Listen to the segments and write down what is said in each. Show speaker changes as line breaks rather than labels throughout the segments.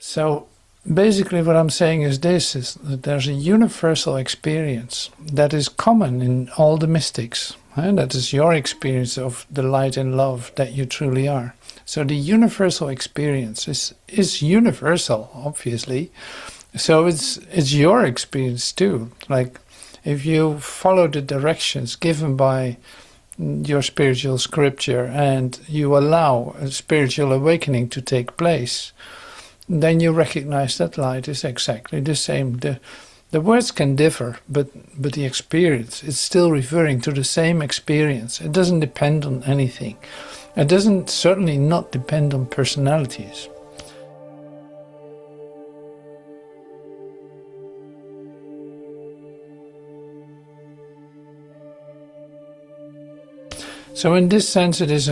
So basically what I'm saying is this, is that there's a universal experience that is common in all the mystics. And that is your experience of the light and love that you truly are. So the universal experience is universal, obviously. So it's your experience too. Like if you follow the directions given by your spiritual scripture and you allow a spiritual awakening to take place, then you recognize that light is exactly the same. The words can differ, but the experience is still referring to the same experience. It doesn't depend on anything. It doesn't certainly not depend on personalities. So in this sense, it is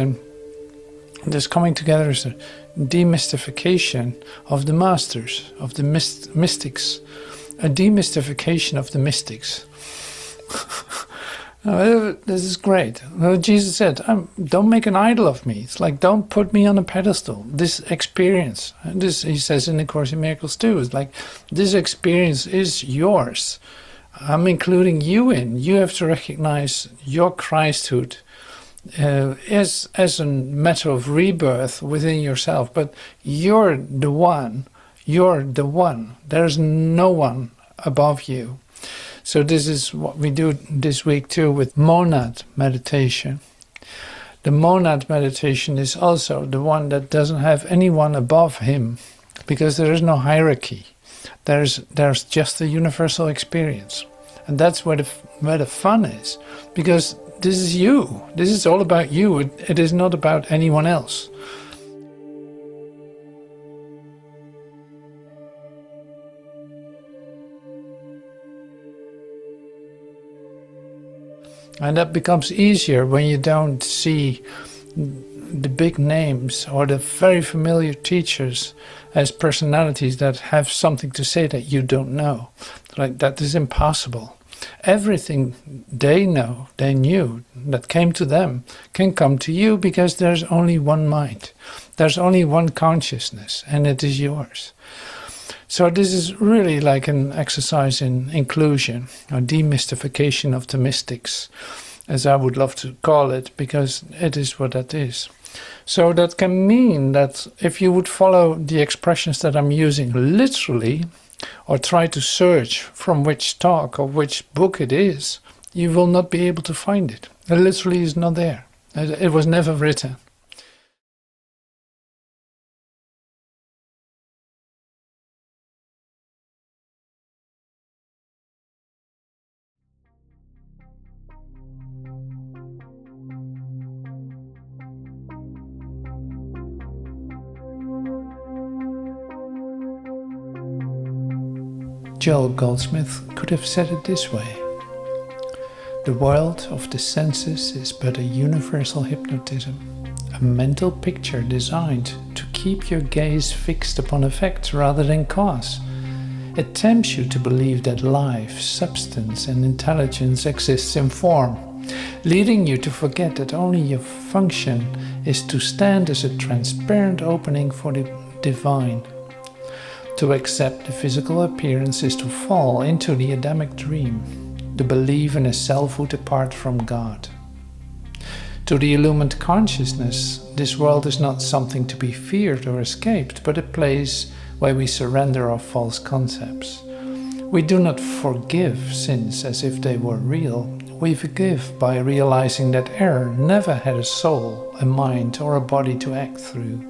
this coming together is a demystification of the masters, of the mystics, a demystification of the mystics. This is great. Jesus said, don't make an idol of me. It's like, don't put me on a pedestal. This experience, and this he says in the Course in Miracles too, is like, this experience is yours. I'm including you in. You have to recognize your Christhood as a matter of rebirth within yourself, but you're the one. You're the one. There's no one above you. So this is what we do this week too with monad meditation. The monad meditation is also the one that doesn't have anyone above him, because there is no hierarchy. There's just a universal experience, and that's where the fun is, because this is you. This is all about you. It is not about anyone else. And that becomes easier when you don't see the big names or the very familiar teachers as personalities that have something to say that you don't know. Like, that is impossible. Everything they know, they knew, that came to them, can come to you, because there's only one mind. There's only one consciousness, and it is yours. So this is really like an exercise in inclusion, or demystification of the mystics, as I would love to call it, because it is what that is. So that can mean that if you would follow the expressions that I'm using literally, or try to search from which talk or which book it is, you will not be able to find it. It literally is not there. It was never written. Joel Goldsmith could have said it this way: the world of the senses is but a universal hypnotism, a mental picture designed to keep your gaze fixed upon effect rather than cause. It tempts you to believe that life, substance and intelligence exists in form, leading you to forget that only your function is to stand as a transparent opening for the divine. To accept the physical appearance is to fall into the Adamic dream, to believe in a selfhood apart from God. To the illumined consciousness, this world is not something to be feared or escaped, but a place where we surrender our false concepts. We do not forgive sins as if they were real. We forgive by realizing that error never had a soul, a mind, or a body to act through.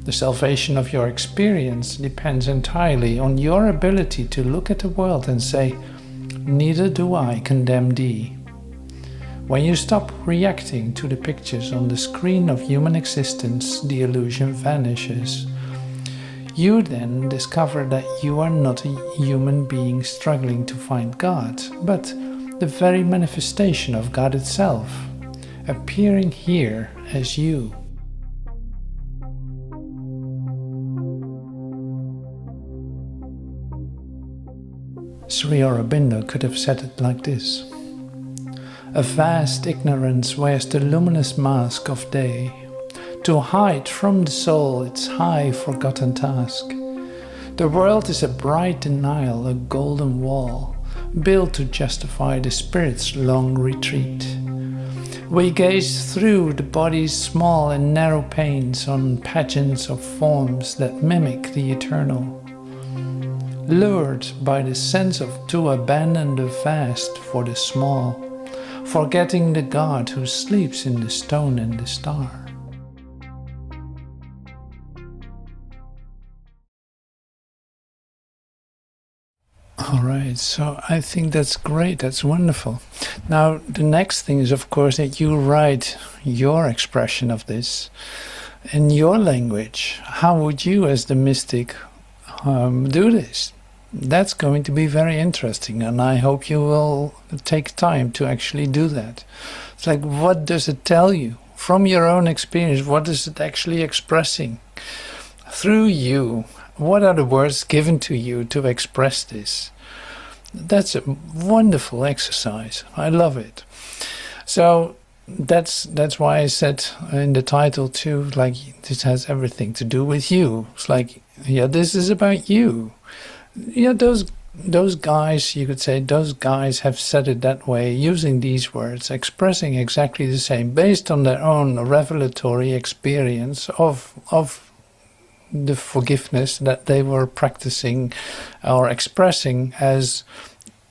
The salvation of your experience depends entirely on your ability to look at the world and say, "Neither do I condemn thee." When you stop reacting to the pictures on the screen of human existence, the illusion vanishes. You then discover that you are not a human being struggling to find God, but the very manifestation of God itself, appearing here as you. Sri Aurobindo could have said it like this: a vast ignorance wears the luminous mask of day. to hide from the soul its high forgotten task. The world is a bright denial, a golden wall, built to justify the spirit's long retreat. We gaze through the body's small and narrow panes on pageants of forms that mimic the eternal, lured by the sense of to abandon the vast for the small, forgetting the God who sleeps in the stone and the star. All right, so I think that's great, that's wonderful. Now, the next thing is, of course, that you write your expression of this in your language. How would you, as the mystic, do this? That's going to be very interesting, and I hope you will take time to actually do that. It's like, what does it tell you? From your own experience, what is it actually expressing? Through you, what are the words given to you to express this? That's a wonderful exercise. I love it. So that's why I said in the title too, like, this has everything to do with you. It's like, yeah, this is about you. Yeah, those guys, you could say, those guys have said it that way, using these words, expressing exactly the same, based on their own revelatory experience of the forgiveness that they were practicing or expressing, as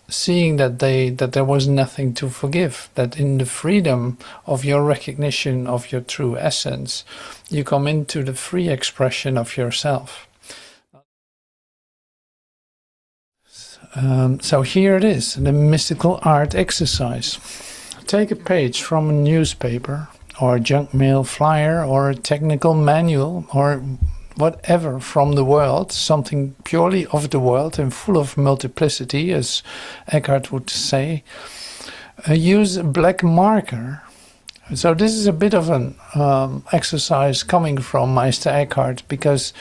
seeing that there was nothing to forgive, that in the freedom of your recognition of your true essence, you come into the free expression of yourself. So here it is, the mystical art exercise. Take a page from a newspaper or a junk mail flyer or a technical manual or whatever from the world, something purely of the world and full of multiplicity, as Eckhart would say. Use a black marker. So this is a bit of an exercise coming from Meister Eckhart, because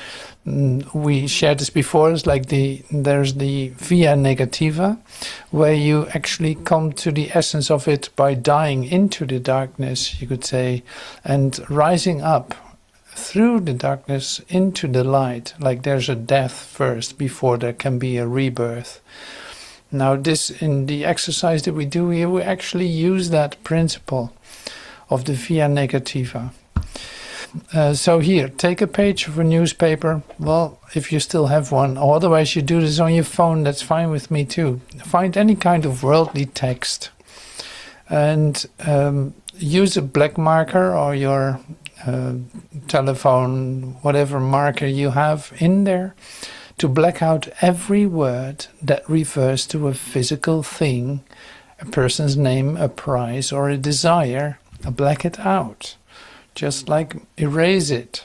we shared this before. It's like there's the via negativa, where you actually come to the essence of it by dying into the darkness, you could say, and rising up through the darkness into the light, like there's a death first before there can be a rebirth. Now this, in the exercise that we do here, we actually use that principle of the via negativa. So here, take a page of a newspaper, well, if you still have one, or otherwise you do this on your phone, that's fine with me too. Find any kind of worldly text and use a black marker or your telephone, whatever marker you have in there, to black out every word that refers to a physical thing, a person's name, a prize, or a desire. Black it out, just like erase it,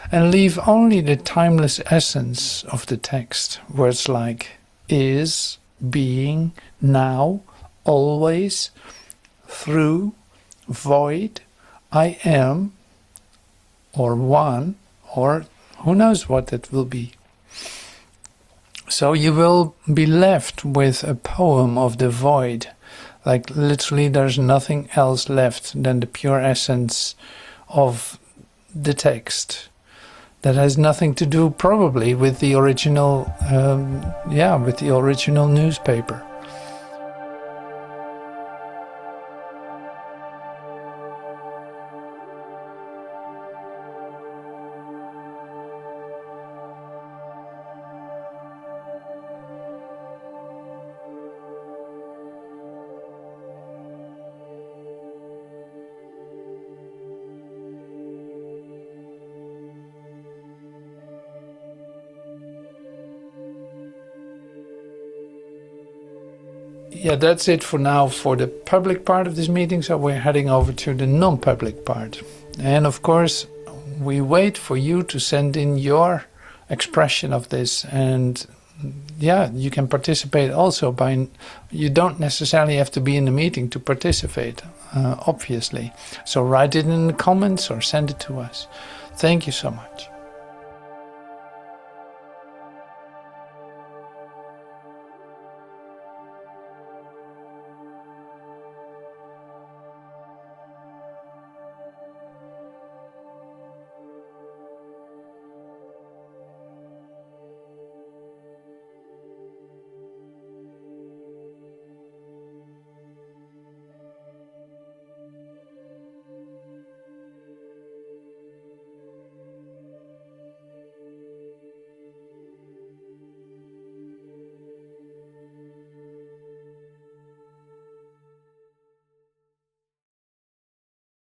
and leave only the timeless essence of the text, words like is, being, now, always, through, void, I am, or one, or who knows what it will be. So you will be left with a poem of the void, like literally there's nothing else left than the pure essence of the text. That has nothing to do probably with the original, with the original newspaper. Yeah, that's it for now for the public part of this meeting, so we're heading over to the non-public part. And of course, we wait for you to send in your expression of this, and yeah, you can participate also by, you don't necessarily have to be in the meeting to participate, obviously. So write it in the comments or send it to us. Thank you so much.